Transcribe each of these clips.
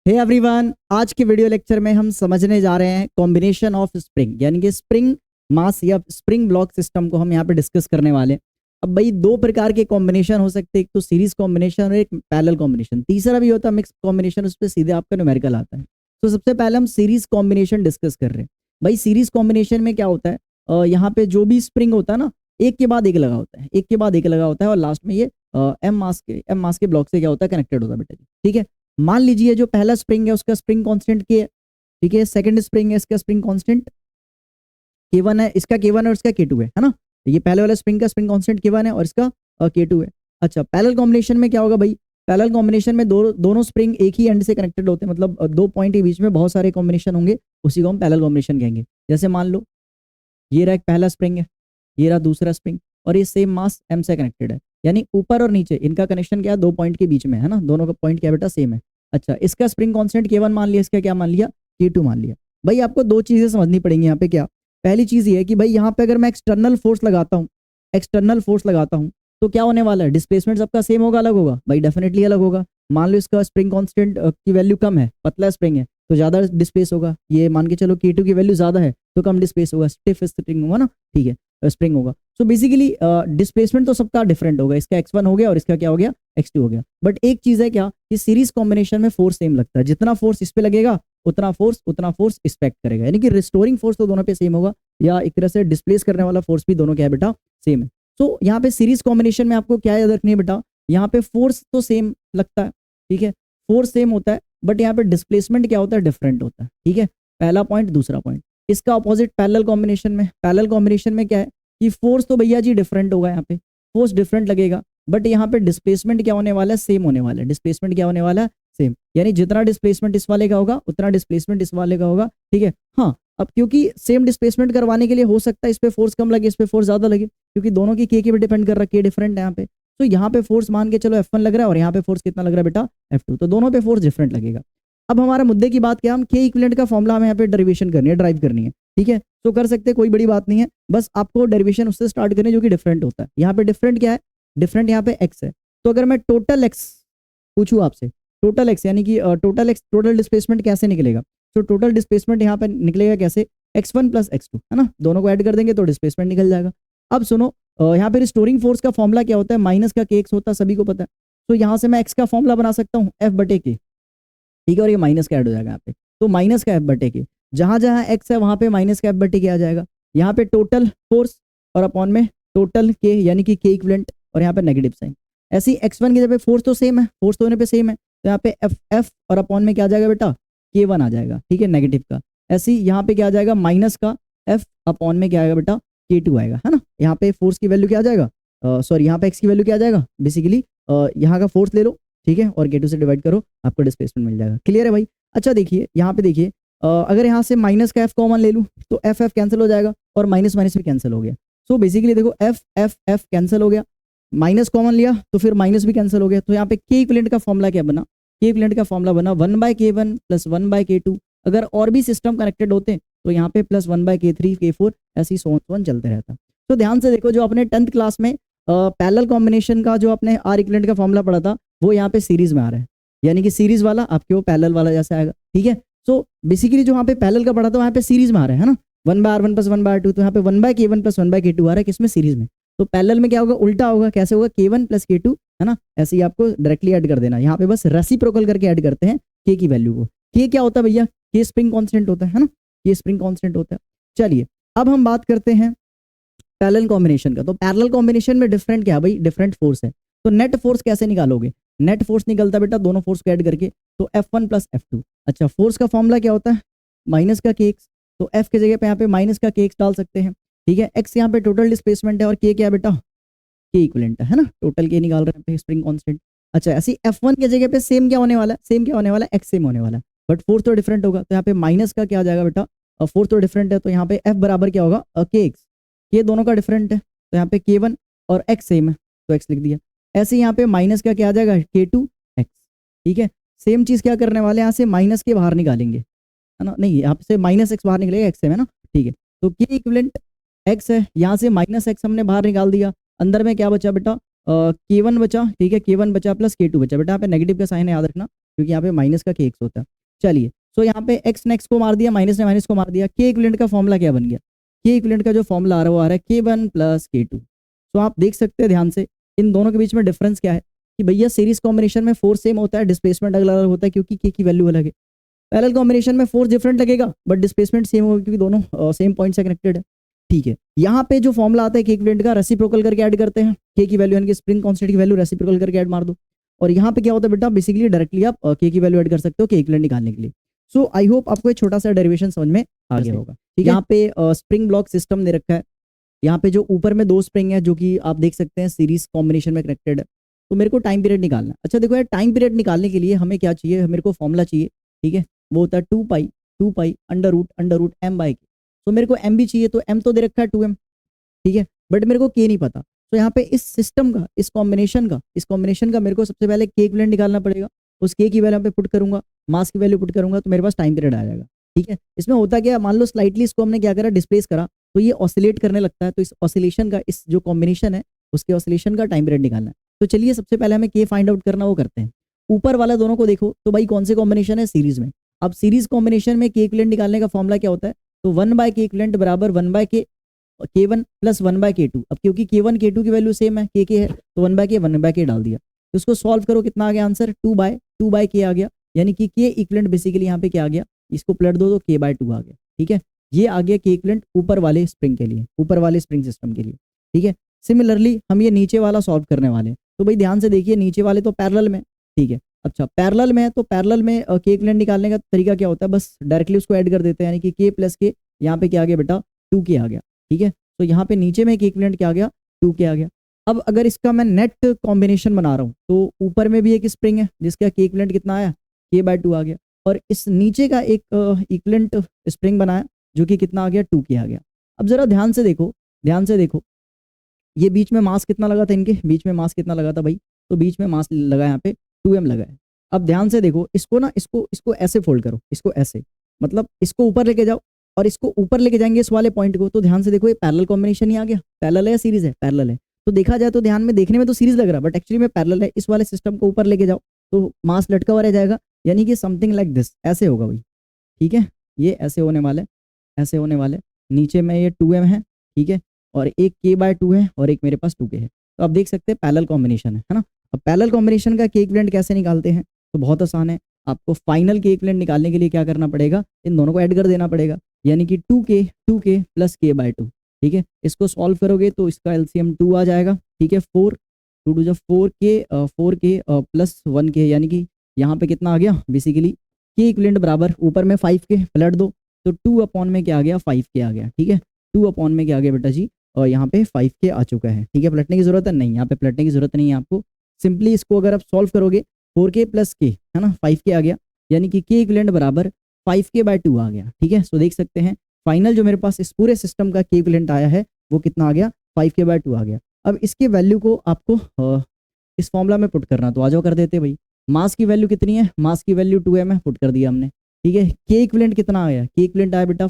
Hey everyone, आज के video lecture में हम समझने जा रहे हैं कॉम्बिनेशन ऑफ स्प्रिंग, यानी कि स्प्रिंग मास या स्प्रिंग ब्लॉक सिस्टम को हम यहाँ पे डिस्कस करने वाले हैं। अब भाई दो प्रकार के कॉम्बिनेशन हो सकते हैं, एक तो सीरीज कॉम्बिनेशन और एक पैरेलल कॉम्बिनेशन, तीसरा भी होता है मिक्स कॉम्बिनेशन, उस पर सीधे आपका न्यूमेरिकल आता है। तो सबसे पहले हम सीरीज कॉम्बिनेशन डिस्कस कर रहे हैं। भाई सीरीज कॉम्बिनेशन में क्या होता है, यहाँ पे जो भी स्प्रिंग होता है ना, एक के बाद एक लगा होता है, एक के बाद एक लगा होता है, और लास्ट में ये एम मास के ब्लॉक से क्या होता है, कनेक्टेड होता है बेटा जी। ठीक है, मान लीजिए जो पहला स्प्रिंग है उसका स्प्रिंग कांस्टेंट के है, ठीक है। सेकंड स्प्रिंग है, इसका स्प्रिंग कांस्टेंट K1 है, इसका K1 है और इसका K2 है ना। ये पहले वाला स्प्रिंग का स्प्रिंग कांस्टेंट K1 है और इसका K2 है। अच्छा, पैरेलल कॉम्बिनेशन में क्या होगा भाई, पैरेलल कॉम्बिनेशन में दोनों स्प्रिंग एक ही एंड से कनेक्टेड होते हैं, मतलब दो पॉइंट के बीच में बहुत सारे कॉम्बिनेशन होंगे, उसी को हम पैरेलल कॉम्बिनेशन कहेंगे। जैसे मान लो ये रहा एक पहला स्प्रिंग है, ये रहा दूसरा स्प्रिंग, और ये सेम मास M से कनेक्टेड है, यानी ऊपर और नीचे इनका कनेक्शन क्या है, दो पॉइंट के बीच में है ना, दोनों का पॉइंट क्या बेटा सेम है। अच्छा, इसका स्प्रिंग कांस्टेंट K1 मान लिया, इसका क्या मान लिया, K2 मान लिया। भाई आपको दो चीजें समझनी पड़ेंगी यहाँ पे। क्या पहली चीज ये है कि भाई यहाँ पे अगर मैं एक्सटर्नल फोर्स लगाता हूँ तो क्या होने वाला है, डिस्प्लेसमेंट सबका सेम होगा अलग होगा? भाई डेफिनेटली अलग होगा। मान लो इसका स्प्रिंग कांस्टेंट की वैल्यू कम है, पतला स्प्रिंग है तो ज्यादा डिस्प्लेस होगा, ये मान के चलो K2 की वैल्यू ज्यादा है तो कम डिस्प्लेस होगा, स्टिफ स्प्रिंग होगा ना, ठीक है, स्प्रिंग होगा। सो बेसिकली डिस्प्लेसमेंट तो सबका डिफरेंट होगा, इसका x1 हो गया और इसका क्या हो गया, x2 हो गया। बट एक चीज है क्या, कि सीरीज कॉम्बिनेशन में फोर्स सेम लगता है, जितना फोर्स इस पे लगेगा उतना फोर्स एक्सपेक्ट करेगा, यानी कि रिस्टोरिंग फोर्स तो दोनों पे सेम होगा, या एक तरह से डिस्प्लेस करने वाला फोर्स भी दोनों क्या है बेटा, सेम है। तो यहाँ पे सीरीज कॉम्बिनेशन में आपको क्या याद रखनी है बेटा, यहाँ पे फोर्स तो सेम लगता है, ठीक है, फोर्स सेम होता है, बट यहाँ पे डिस्प्लेसमेंट क्या होता है, डिफरेंट होता है, ठीक है। पहला पॉइंट, दूसरा पॉइंट। इसका ऑपोजिट पैरेलल कॉम्बिनेशन में क्या है कि फोर्स तो भैया जी डिफरेंट होगा, यहाँ पे फोर्स डिफरेंट लगेगा, बट यहाँ पे डिस्प्लेसमेंट क्या होने वाला है, सेम होने वाला है। डिस्प्लेसमेंट क्या होने वाला है, सेम, यानी जितना डिस्प्लेसमेंट इस वाले का होगा उतना डिस्प्लेसमेंट इस वाले का होगा, ठीक है। हाँ, अब क्योंकि सेम डिस्प्लेसमेंट करवाने के लिए हो सकता है इस पे फोर्स कम लगे, इस पे फोर्स ज्यादा लगे, क्योंकि दोनों की के पे डिपेंड कर रहा है, के डिफरेंट है यहाँ पे। तो यहाँ पे फोर्स मान के चलो F1 लग रहा है और यहाँ पे फोर्स कितना लग रहा है बेटा, F2, तो दोनों पे फोर्स डिफरेंट लगेगा। अब हमारा मुद्दे की बात क्या, हम के इक्विवेलेंट का फॉर्मुला हमें यहाँ पे डेरिवेशन करनी है, ड्राइव करनी है, ठीक है। तो कर सकते हैं, कोई बड़ी बात नहीं है, बस आपको डेरिवेशन उससे स्टार्ट करनी है जो कि डिफरेंट होता है। यहाँ पे डिफरेंट क्या है, डिफरेंट यहाँ पे x है। तो अगर मैं टोटल x पूछूं आपसे, टोटल x यानी कि टोटल डिस्प्लेसमेंट कैसे निकलेगा, तो टोटल डिस्प्लेसमेंट यहाँ पे निकलेगा कैसे, x1 प्लस x2, है ना, दोनों को ऐड कर देंगे तो डिस्प्लेसमेंट निकल जाएगा। अब सुनो, यहाँ पे रिस्टोरिंग फोर्स का फॉर्मुला क्या होता है, माइनस का kx होता है, सभी को पता है। तो यहाँ से मैं x का फॉर्मुला बना सकता हूँ F/K, ठीक है, और ये माइनस का ऐड हो जाएगा यहाँ पे, तो माइनस का F/K, जहां जहां x है वहां पे माइनस का F/K आ जाएगा। यहाँ पे टोटल फोर्स और अपॉन में टोटल k, यानी कि के इक्विवेलेंट, और यहाँ पे नेगेटिव साइन। ऐसी x1 की जगह फोर्स तो सेम है, फोर्स तो होने पे सेम है, तो यहाँ पे F और अपॉन में क्या आ जाएगा बेटा, K1 आ जाएगा, ठीक है, नेगेटिव का। ऐसी यहाँ पे क्या आ जाएगा, माइनस का F अपॉन में क्या आएगा बेटा, K2 आएगा, है ना। यहाँ पे फोर्स की वैल्यू क्या आ जाएगा, सॉरी यहाँ पे x की वैल्यू क्या आ जाएगा, बेसिकली यहाँ का फोर्स ले लो, ठीक है, और K2 से डिवाइड करो, आपको डिस्प्लेसमेंट मिल जाएगा। क्लियर है भाई। अच्छा देखिए, यहाँ पे देखिए, अगर यहाँ से माइनस का F कॉमन ले लूँ तो F कैंसिल हो जाएगा और माइनस माइनस भी कैंसिल हो गया। सो बेसिकली देखो F कैंसिल हो गया, माइनस कॉमन लिया तो फिर माइनस भी कैंसिल हो गया। तो यहाँ पे के इक्विवेलेंट का फॉर्मुला क्या बना, के इक्विवेलेंट का फॉर्मुला बना 1/K1 प्लस 1/K2। अगर और भी सिस्टम कनेक्टेड होते तो यहाँ पे प्लस 1/K3 K4 ऐसी सोन चलते रहता। तो ध्यान से देखो, जो अपने 10th क्लास में पैरेलल कॉम्बिनेशन का जो अपने R इक्विवेलेंट का फॉर्मुला पढ़ा था वो यहाँ पे सीरीज में आ रहा है, यानी कि सीरीज वाला आपके वो पैरेलल वाला जैसे आएगा, ठीक है। सो बेसिकली जो यहाँ पे पैरेलल का पढ़ा था वहाँ पे सीरीज में आ रहा है ना, 1/R1 प्लस 1/R2, तो यहाँ पे 1/K1 प्लस 1/K2 आ रहा है, किसमें, सीरीज में। तो पैरेलल में क्या होगा, उल्टा होगा, कैसे होगा, K1 प्लस K2, है ना, ऐसे ही आपको डायरेक्टली ऐड कर देना। यहाँ पे बस रेसिप्रोकल करके ऐड करते हैं K की वैल्यू को। K क्या होता है भैया, K स्प्रिंग कांस्टेंट होता है ना, K स्प्रिंग कांस्टेंट होता है। चलिए अब हम बात करते हैं पैरेलल कॉम्बिनेशन का। तो पैरेलल कॉम्बिनेशन में डिफरेंट क्या है भाई, डिफरेंट फोर्स है। तो नेट फोर्स कैसे निकालोगे, नेट फोर्स निकलता बेटा दोनों फोर्स को ऐड करके, तो F1 प्लस F2। अच्छा, फोर्स का फॉर्मूला क्या होता है, माइनस का kx, तो F की जगह पे यहाँ पे माइनस का kx डाल सकते हैं, ठीक है। x यहाँ पे टोटल डिस्प्लेसमेंट है और k क्या है बेटा, के इक्विवेलेंट है ना, टोटल के निकाल रहे हैं स्प्रिंग कांस्टेंट। अच्छा, ऐसी F1 की जगह पे सेम क्या होने वाला है, सेम क्या होने वाला है, x सेम होने वाला है, बट फोर्स तो डिफरेंट होगा, तो यहाँ पे माइनस का क्या आ जाएगा बेटा, फोर्स तो डिफरेंट है, तो यहाँ पे F बराबर क्या होगा, kx, ये दोनों का डिफरेंट है, तो यहाँ पे K1 और x सेम है तो x लिख दिया। ऐसे यहाँ पे माइनस का क्या आ जाएगा, K2x, ठीक है। सेम चीज क्या करने वाले हैं, यहाँ से माइनस के बाहर निकालेंगे, है ना, नहीं यहाँ से माइनस x बाहर निकलेगा, x सेम है ना, ठीक है। तो के इक्विवेलेंट x है, यहाँ से माइनस x हमने बाहर निकाल दिया, अंदर में क्या बचा बेटा, K1 बचा, ठीक है, K1 बचा प्लस K2 बचा। बेटा यहाँ पे नेगेटिव का साइन है, याद रखना, क्योंकि यहाँ पे माइनस का kx होता है। चलिए, सो यहाँ पे एक्स ने एक्स को मार दिया, माइनस ने माइनस को मार दिया, के इक्विवेलेंट का फॉर्मूला क्या बन गया, के इक्विवेलेंट का जो फॉर्मूला आ रहा है वो आ रहा है K1 प्लस K2। तो आप देख सकते हैं ध्यान से इन दोनों के बीच में डिफरेंस क्या है कि भैया सीरीज कॉम्बिनेशन में फोर्स सेम होता है, डिस्प्लेसमेंट अलग अलग होता है क्योंकि के की वैल्यू अलग है। पैरेलल कॉम्बिनेशन में फोर्स डिफरेंट लगेगा बट डिस्प्लेसमेंट सेम होगा क्योंकि दोनों सेम पॉइंट से कनेक्टेड है। ठीक है, यहाँ पे जो फॉर्मूला आता है के इक्विवेलेंट का रेसिप्रोकल करके ऐड करते हैं, के की वैल्यू यानी कि स्प्रिंग कांस्टेंट की वैल्यू रेसिप्रोकल करके ऐड मार दो। और यहाँ पे क्या होता है बेटा, बेसिकली डायरेक्टली आप के की वैल्यू ऐड कर सकते हो के इक्विवेलेंट निकालने के लिए। सो आई होप आपको एक छोटा सा डेरिवेशन समझ में आ गया होगा। ठीक है, यहाँ पे स्प्रिंग ब्लॉक सिस्टम दे रखा है, यहाँ पे जो ऊपर में 2 स्प्रिंग है जो कि आप देख सकते हैं सीरीज कॉम्बिनेशन में कनेक्टेड है। तो मेरे को टाइम पीरियड निकालना है। अच्छा देखो यार, टाइम पीरियड निकालने के लिए हमें क्या चाहिए, मेरे को फॉर्मूला चाहिए। ठीक है, वो होता है 2 pi under root m by के। तो मेरे को m भी चाहिए, तो m तो दे रखा है 2m। ठीक है, बट मेरे को k नहीं पता। तो यहाँ पे इस सिस्टम का, इस कॉम्बिनेशन का मेरे को सबसे पहले के इक्विवेलेंट निकालना पड़ेगा। उस के की वैल्यू पे पुट करूंगा, मास की वैल्यू पुट करूंगा, तो मेरे पास टाइम पीरियड आ जाएगा। ठीक है, इसमें होता क्या, मान लो स्लाइटली इसको हमने क्या करा, डिस्प्लेस करा, तो ये ऑसिलेट करने लगता है। तो इस ऑसिलेशन का, इस जो कॉम्बिनेशन है उसके ऑसिलेशन का टाइम पीरियड निकालना है। तो चलिए सबसे पहले हमें के फाइंड आउट करना वो करते हैं। ऊपर वाला दोनों को देखो तो भाई कौन से कॉम्बिनेशन है, सीरीज में। अब सीरीज कॉम्बिनेशन में के इक्विवेलेंट निकालने का फॉर्मूला क्या होता है, तो 1 बाय के इक्विवेलेंट बराबर 1 बाय के K1 प्लस 1 बाय K2। अब क्योंकि K1 K2 की वैल्यू सेम है, के है, तो 1 बाय के डाल दिया। तो उसको सॉल्व करो, कितना आ गया आंसर, 2 बाय के आ गया। यानी कि के इक्विवेलेंट बेसिकली यहाँ पे क्या आ गया, इसको पलट दो तो K/2 आ गया। ठीक है, ये आ गया के इक्विवेलेंट ऊपर वाले स्प्रिंग के लिए, ऊपर वाले स्प्रिंग सिस्टम के लिए। ठीक है, सिमिलरली हम ये नीचे वाला सॉल्व करने वाले हैं। तो भाई ध्यान से देखिए, नीचे वाले तो पैरेलल में। ठीक है, अच्छा पैरेलल में है तो पैरेलल में के इक्विवेलेंट निकालने का तरीका क्या होता है, बस डायरेक्टली उसको ऐड कर देते हैं। यानी कि के प्लस के, यहाँ पे क्या आ गया बेटा, 2k आ गया। ठीक है, तो यहाँ पे नीचे में के इक्विवेलेंट क्या आ गया, 2k आ गया। अब अगर इसका मैं नेट कॉम्बिनेशन बना रहा हूँ तो ऊपर में भी एक स्प्रिंग है जिसका के इक्विवेलेंट कितना आया, K/2 आ गया। और इस नीचे का एक इक्विवेलेंट स्प्रिंग बनाया जो कि कितना आ गया, 2k आ गया। अब जरा ध्यान से देखो, ये बीच में मास कितना लगा था, इनके बीच में मास कितना लगा था भाई, तो बीच में मास लगा यहाँ पे 2m लगा है। अब ध्यान से देखो, इसको ना, इसको ऐसे फोल्ड करो, इसको ऐसे, मतलब इसको ऊपर लेके जाओ और इसको ऊपर लेके जाएंगे इस वाले पॉइंट को। तो ध्यान से देखो, ये पैरेलल कॉम्बिनेशन ही आ गया। पैरेलल है या सीरीज है, पैरेलल है। तो देखा जाए तो ध्यान में, देखने में तो सीरीज लग रहा है बट एक्चुअली में पैरेलल है। इस वाले सिस्टम को ऊपर लेके जाओ तो मास लटका हुआ रह जाएगा, यानी कि समथिंग लाइक दिस, ऐसे होगा भाई। ठीक है, ये ऐसे होने वाले, ऐसे होने वाले। नीचे में ये 2m है, ठीक है, और एक K/2 है और एक मेरे पास 2k है। तो आप देख सकते हैं पैरेलल कॉम्बिनेशन है ना। अब पैरेलल कॉम्बिनेशन का के इक्विवेलेंट कैसे निकालते हैं, तो बहुत आसान है। आपको फाइनल के इक्विवेलेंट निकालने के लिए क्या करना पड़ेगा, इन दोनों को ऐड कर देना पड़ेगा। यानी कि 2k प्लस K/2। ठीक है, इसको सॉल्व करोगे तो इसका एलसीएम 2 आ जाएगा। ठीक है, 4 2 2 4k प्लस 1k, यानी कि यहाँ पे कितना आ गया, बेसिकली के इक्विवेलेंट बराबर ऊपर में 5k पलट दो तो 2 अपॉन में क्या आ गया, 5k आ गया। ठीक है, 2 अपॉन में क्या आ गया बेटा जी, और यहाँ पे 5k आ चुका है। ठीक है, पलटने की जरूरत है नहीं, यहाँ पे पलटने की जरूरत नहीं है आपको। सिंपली इसको अगर आप सॉल्व करोगे 4k प्लस k है ना, 5k आ गया, यानी कि के इक्विवेलेंट बराबर 5k/2 आ गया। ठीक है, सो देख सकते हैं फाइनल जो मेरे पास इस पूरे सिस्टम का के इक्विवेलेंट आया है वो कितना आ गया, 5k/2 आ गया। अब इसके वैल्यू को आपको इस फॉर्मूला में पुट करना, तो आ जाओ कर देते भाई। मास की वैल्यू कितनी है, मास की वैल्यू 2m है, पुट कर दिया हमने। ठीक है, के इक्विवेलेंट कितना आया, के इक्विवेलेंट आया बेटा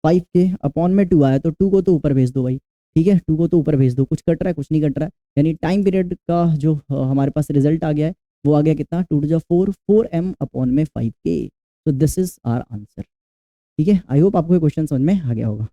5k अपॉन में 2 आया, तो 2 को तो ऊपर भेज दो भाई। ठीक है, 2 को तो ऊपर भेज दो, कुछ कट रहा है, कुछ नहीं कट रहा है। यानी टाइम पीरियड का जो हमारे पास रिजल्ट आ गया है वो आ गया कितना, 2 to 4 4m अपॉन में 5k। तो दिस इज आवर आंसर। ठीक है, आई होप आपको ये क्वेश्चन समझ में आ गया होगा।